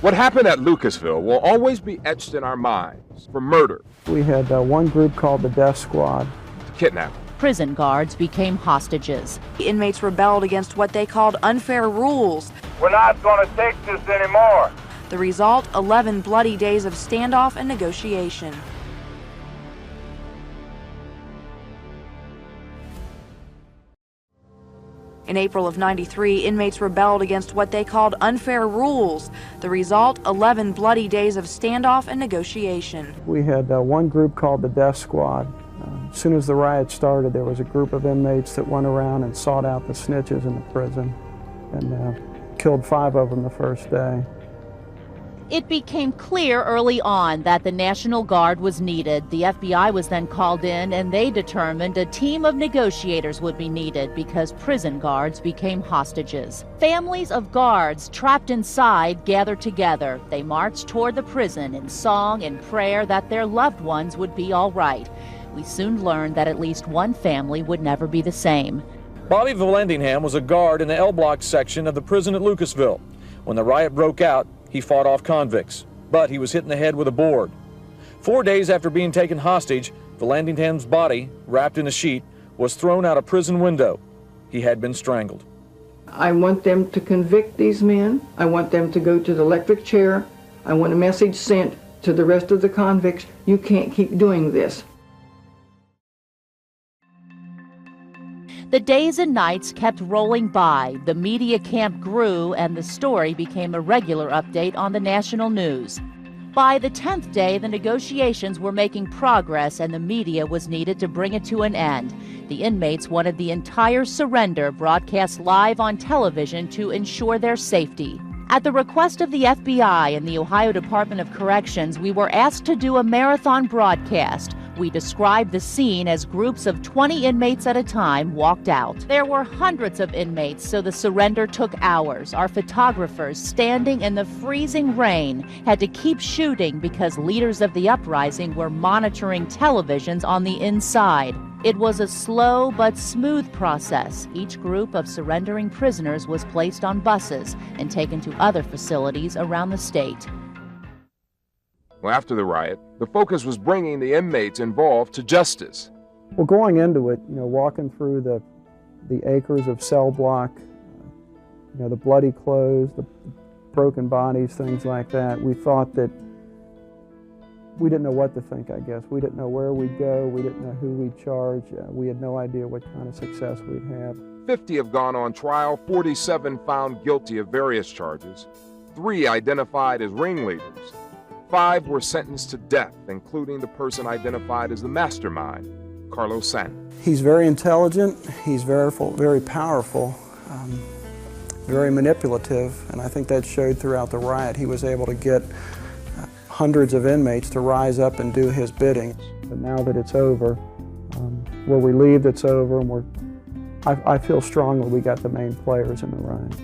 What happened at Lucasville will always be etched in our minds for murder. We had one group called the Death Squad. Kidnapping. Prison guards became hostages. The inmates rebelled against what they called unfair rules. We're not going to take this anymore. The result, 11 bloody days of standoff and negotiation. In April of '93, inmates rebelled against what they called unfair rules. The result, 11 bloody days of standoff and negotiation. We had one group called the Death Squad. As soon as the riot started, there was a group of inmates that went around and sought out the snitches in the prison and killed 5 of them the first day. It became clear early on that the National Guard was needed. The FBI was then called in, and they determined a team of negotiators would be needed because prison guards became hostages. Families of guards trapped inside gathered together. They marched toward the prison in song and prayer that their loved ones would be all right. We soon learned that at least one family would never be the same. Bobby Valendingham was a guard in the L Block section of the prison at Lucasville. When the riot broke out, he fought off convicts, but he was hit in the head with a board. 4 days after being taken hostage, Valendingham's body, wrapped in a sheet, was thrown out a prison window. He had been strangled. I want them to convict these men. I want them to go to the electric chair. I want a message sent to the rest of the convicts. You can't keep doing this. The days and nights kept rolling by, the media camp grew, and the story became a regular update on the national news. By the 10th day, the negotiations were making progress and the media was needed to bring it to an end. The inmates wanted the entire surrender broadcast live on television to ensure their safety. At the request of the FBI and the Ohio Department of Corrections, we were asked to do a marathon broadcast. We described the scene as groups of 20 inmates at a time walked out. There were hundreds of inmates, so the surrender took hours. Our photographers, standing in the freezing rain, had to keep shooting because leaders of the uprising were monitoring televisions on the inside. It was a slow but smooth process. Each group of surrendering prisoners was placed on buses and taken to other facilities around the state. Well, after the riot, the focus was bringing the inmates involved to justice. Well, going into it, walking through the acres of cell block, the bloody clothes, the broken bodies, things like that, we thought that we didn't know what to think, I guess. We didn't know where we'd go. We didn't know who we'd charge. We had no idea what kind of success we'd have. 50 have gone on trial, 47 found guilty of various charges, 3 identified as ringleaders. 5 were sentenced to death, including the person identified as the mastermind, Carlos San. He's very intelligent, he's very powerful, very manipulative, and I think that showed throughout the riot. He was able to get hundreds of inmates to rise up and do his bidding. But now that it's over, we're relieved it's over, and I feel strongly we got the main players in the riot.